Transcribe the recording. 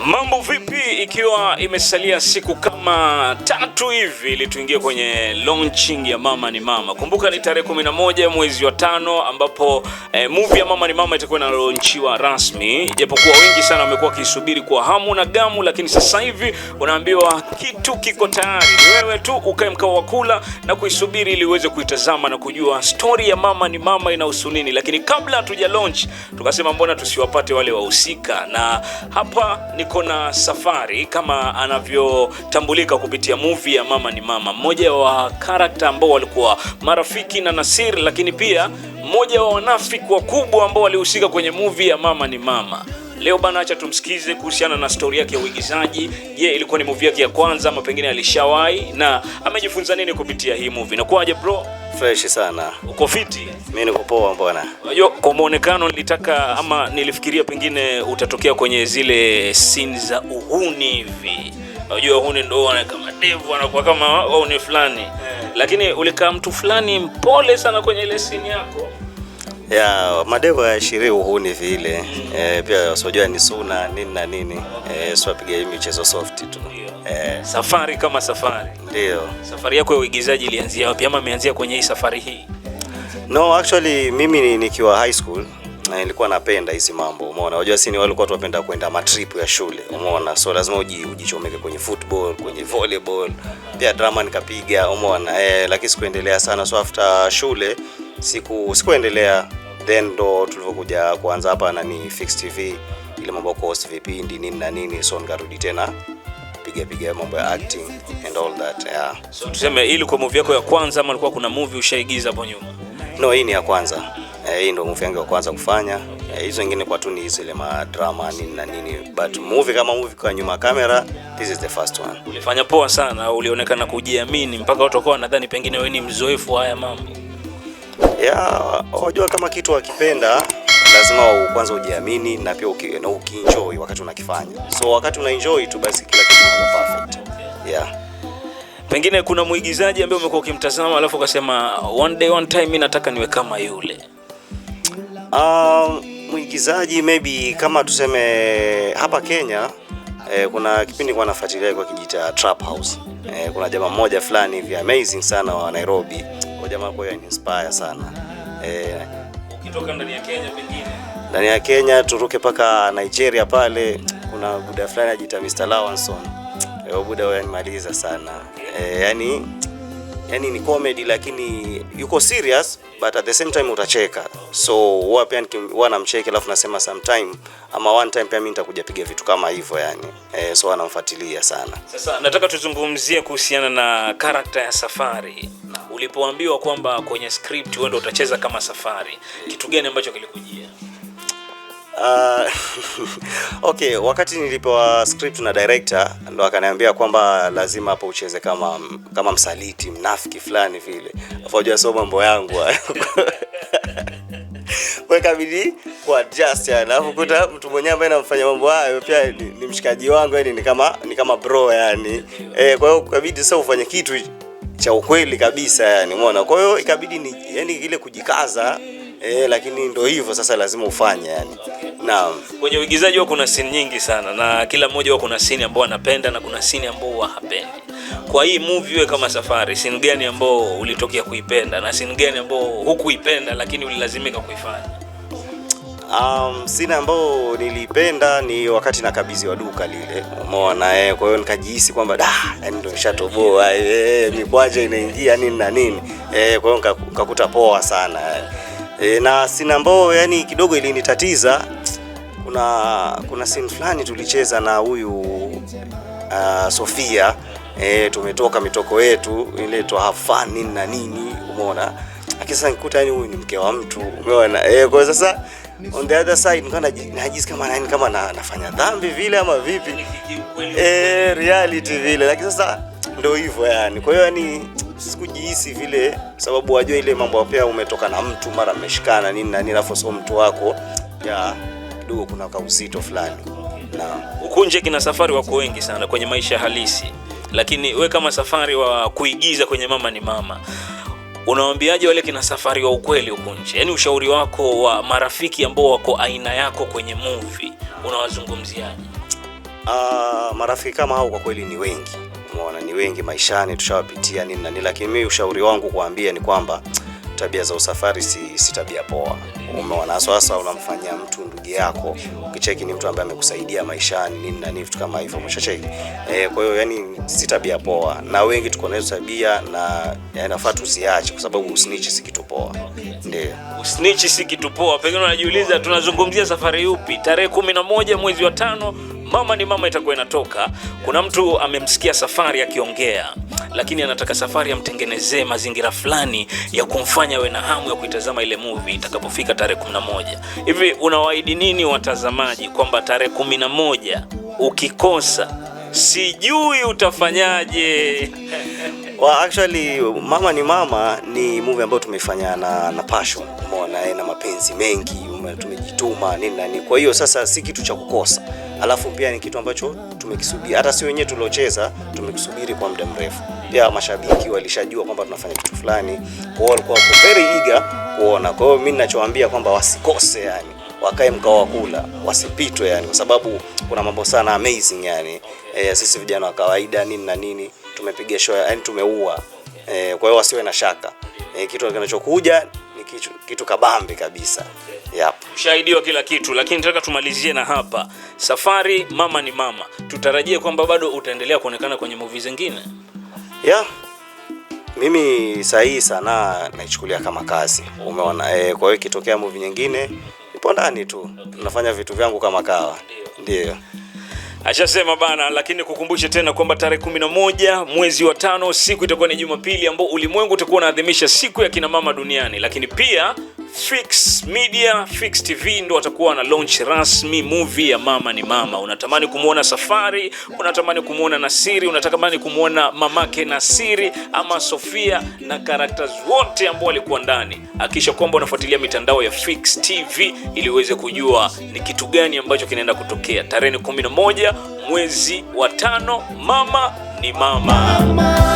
Mambo vipi, ikiwa imesalia siku kama 3 hivi ili tuingie kwenye launching ya Mama ni Mama. Kumbuka ni tarehe 11 mwezi wa 5 ambapo movie ya Mama ni Mama itakuwa inalaunchiwa rasmi. Japokuwa wengi sana wamekuwa wakisubiri kwa hamu na gamu, lakini sasa hivi unaambiwa kitu kiko tayari. Ni wewe tu ukae mkao wa kula na kuisubiri ili uweze kuitazama na kujua story ya Mama ni Mama inahusu nini. Lakini kabla hatuja launch tukasema mbona tusiwapate wale wahusika, na hapa niko na Safari kama anavyotambulika kupitia movie ya Mama ni Mama, mmoja wa character ambao walikuwa marafiki na Nasir, lakini pia mmoja wa wanafiki wakubwa ambao walihusika kwenye movie ya Mama ni Mama. Leo bana, acha tumsikize kuhusiana na story yake ya uigizaji. Je, ilikuwa ni movie yake ya kwanza ama pengine alishawahi, na amejifunza nini kupitia hii movie? Na kwaje bro? Fresh sana. Uko fiti? Mimi niko poa mbona. Unajua kwa muonekano nilitaka ama nilifikiria pengine utatokea kwenye zile scenes za uhuni hivi. Unajua uhuni ndio kama devu anakuwa kama uhuni fulani. Lakini ulikaa mtu fulani mpole sana kwenye ile scene yako. Ya madevu ya shiri uhuni vile. Pia usijua ni suna nini na nini. Sio piga hii michezo soft tu. Safari kama safari. Ndio. Safari yako ya uigizaji ilianzia wapi ama imeanzia kwenye hii safari hii? No, actually mimi nikiwa high school nilikuwa napenda hizi mambo. Umeona, unajua sisi walikuwa tunapenda kwenda matrip ya shule. Umeona, so lazima ujichomeke kwenye football, kwenye volleyball, pia drama nikapiga. Umeona, lakini sikuendelea sana. So after shule sikuendelea, then ndo tulivyokuja kuanza hapa nani Fix TV, ile mambo course vipindi nini na nini, so nikarudi tena piga mambo ya acting and all that. Yeah. So tuseme hii ilikuwa movie yako ya kwanza ama ilikuwa kuna movie ushaigiza hapo nyuma? No, hii ni ya kwanza. Hii ndio movie yangu ya kwanza kufanya. Hizo nyingine kwa tu ni zile drama nini na nini, but movie kama movie kwa nyuma kamera, this is the first one. Ulifanya poa sana, ulionekana kujiamini mpaka watu wakawa nadhani pengine wewe ni mzoefu haya mambo. Yeah, unajua kama kitu wakipenda lazima kwanza ujiamini na pia ukienjoy wakati unakifanya. So wakati unaenjoy tu basi kila kitu kinakuwa perfect. Yeah. Pengine kuna muigizaji ambaye umekuwa ukimtazama alafu ukasema one day one time mimi nataka niwe kama yule. Muigizaji maybe kama tuseme hapa Kenya, kuna kipindi kwa nafuatilia kwa kijita Trap House. Kuna jamaa mmoja fulani hivi amazing sana wa Nairobi. Kwa jamaa kwa inspire sana. Ukitoka ndani ya Kenya pengine. Ndani ya Kenya turuke paka Nigeria pale, kuna buda fulani anajiita Mr. Lawanson. Buda wewe animaliza sana. Yani ni comedy lakini yuko serious, but at the same time utacheka. So huwa pia namcheke alafu nasema sometime ama one time pia mimi nitakuja piga vitu kama hivyo yani. So anamfuatilia sana. Sasa nataka tuzungumzie kuhusiana na character ya Safari. Ulipoambiwa kwamba kwenye script wewe ndio utacheza kama Safari, kitu gani ambacho kilikujia? Okay, wakati nilipewa script na director ndo akaniambia kwamba lazima hapo ucheze kama msaliti, mnafiki fulani vile. Afajua sio mambo yangu. Kwa kabidi kwa adjust yani. Alafu kuta mtu mwenyewe ambaye anafanya mambo hayo pia ni mshikaji wangu yani, ni kama bro yani. Kwa hiyo kabidi sasa ufanye kitu cha ukweli kabisa yani, umeona. Kwa hiyo ikabidi yani ile kujikaza, lakini ndio hivyo sasa lazima ufanye yani. Naam. Kwenye uigizaji wao kuna scene nyingi sana na kila mmoja wao kuna scene ambao anapenda na kuna scene ambao hapendi. Kwa hii movie wewe kama Safari, scene gani ambao ulitokea kuipenda na scene gani ambao hukuipenda lakini ulilazimika kuifanya? Scene ambao nilipenda ni wakati nakabidhiwa duka lile. Umeona, kwa hiyo nikajihisi kwamba yani ndio nishatoboa, mikwaje inaingia nini na nini. Kwa hiyo nikakuta poa sana. Na scene ambao yani kidogo ilinitatiza, kuna scene fulani tulicheza na huyu Sofia, tumetoka mitoko yetu ile to have fun nini na nini, umeona. Akisa nikuta yani huyu ni mke wa mtu, umeona. Kwa sasa on the other side najisikia kama nafanya dhambi vile ama vipi, reality vile, lakini sasa ndio hivyo yani. Kwa hiyo yani sikujihisi vile, sababu wajua ile mambo pia umetoka na mtu mara mmeshikana nini na nini, alafu sio mtu wako ya kidogo, kuna kauzito fulani. Na ukunje kina Safari wako wengi sana kwenye maisha halisi, lakini we kama Safari wa kuigiza kwenye Mama ni Mama, unawaambiaje wale kina Safari wa ukweli ukunje? Yani ushauri wako wa marafiki ambao wako aina yako kwenye movie unawazungumziaje? Marafiki kama hao kwa kweli ni wengi, umeona, ni wengi maishani, tushawapitia nini na nini, lakini mimi ushauri wangu kuambia ni kwamba tabia za usafari si tabia poa, umeona. Sasa unamfanyia mtu ndugu yako, ukicheki ni mtu ambaye amekusaidia maishani nini na nini, vitu kama hivyo, umeshacheki. Kwa hiyo yani si tabia poa, na wengi tuko na hizo tabia, na inafaa tuziache, kwa sababu snitch si kitu poa. Ndio, snitch si kitu poa. Pengine unajiuliza tunazungumzia safari yupi? Tarehe 11 mwezi wa 5 Mama ni Mama itakuwa inatoka. Kuna mtu amemsikia Safari akiongea, lakini anataka Safari amtengenezee mazingira fulani ya kumfanya awe na hamu ya kuitazama ile movie itakapofika tarehe 11. Hivi unawaahidi nini watazamaji kwamba tarehe 11 ukikosa sijui utafanyaje? Well, actually Mama ni Mama ni movie ambayo tumefanya na passion, umeona, na mapenzi mengi, tumejituma nini na nini. Kwa hiyo sasa si kitu cha kukosa. Alafu pia ni kitu ambacho tumekisubiri. Hata si wenyewe tuliocheza, tumekusubiri kwa muda mrefu. Pia mashabiki walishajua kwamba tunafanya kitu fulani. Kwa hiyo walikuwa very eager kuona. Kwa hiyo mimi ninachowaambia kwamba wasikose, yani wakae mkao wa kula, wasipitwe, yani kwa sababu kuna mambo sana amazing, yani sisi vijana wa kawaida nini na nini tumepiga show, yani tumeua. Kwa hiyo wasiwe na shaka. Kitu kinachokuja ni kitu kabambe kabisa. Yep. Ushaidiwa kila kitu, lakini nataka tumalizie na hapa. Safari Mama ni Mama, tutarajie kwamba bado utaendelea kuonekana kwenye movie zingine? Yeah. Mimi sahihi sana naichukulia kama kazi, umeona. Kwa hiyo ikitokea movie nyingine nipo ndani tu, tunafanya vitu vyangu kama kawa. Ndio. Ashasema bana, lakini kukumbushe tena kwamba tarehe 11 mwezi wa 5 siku itakuwa ni Jumapili, ambao ulimwengu utakuwa unaadhimisha siku ya kina mama duniani. Lakini pia Fix Media, Fix TV ndo watakuwa na launch rasmi movie ya Mama ni Mama. Unatamani kumuona Safari, unatamani kumuona Nasiri, unatamani kumuona mamake Nasiri ama Sofia na characters wote ambao walikuwa ndani. Hakisha kwamba unafuatilia mitandao ya Fix TV ili uweze kujua ni kitu gani ambacho kinaenda kutokea. Tarehe 11 mwezi wa 5 Mama ni Mama.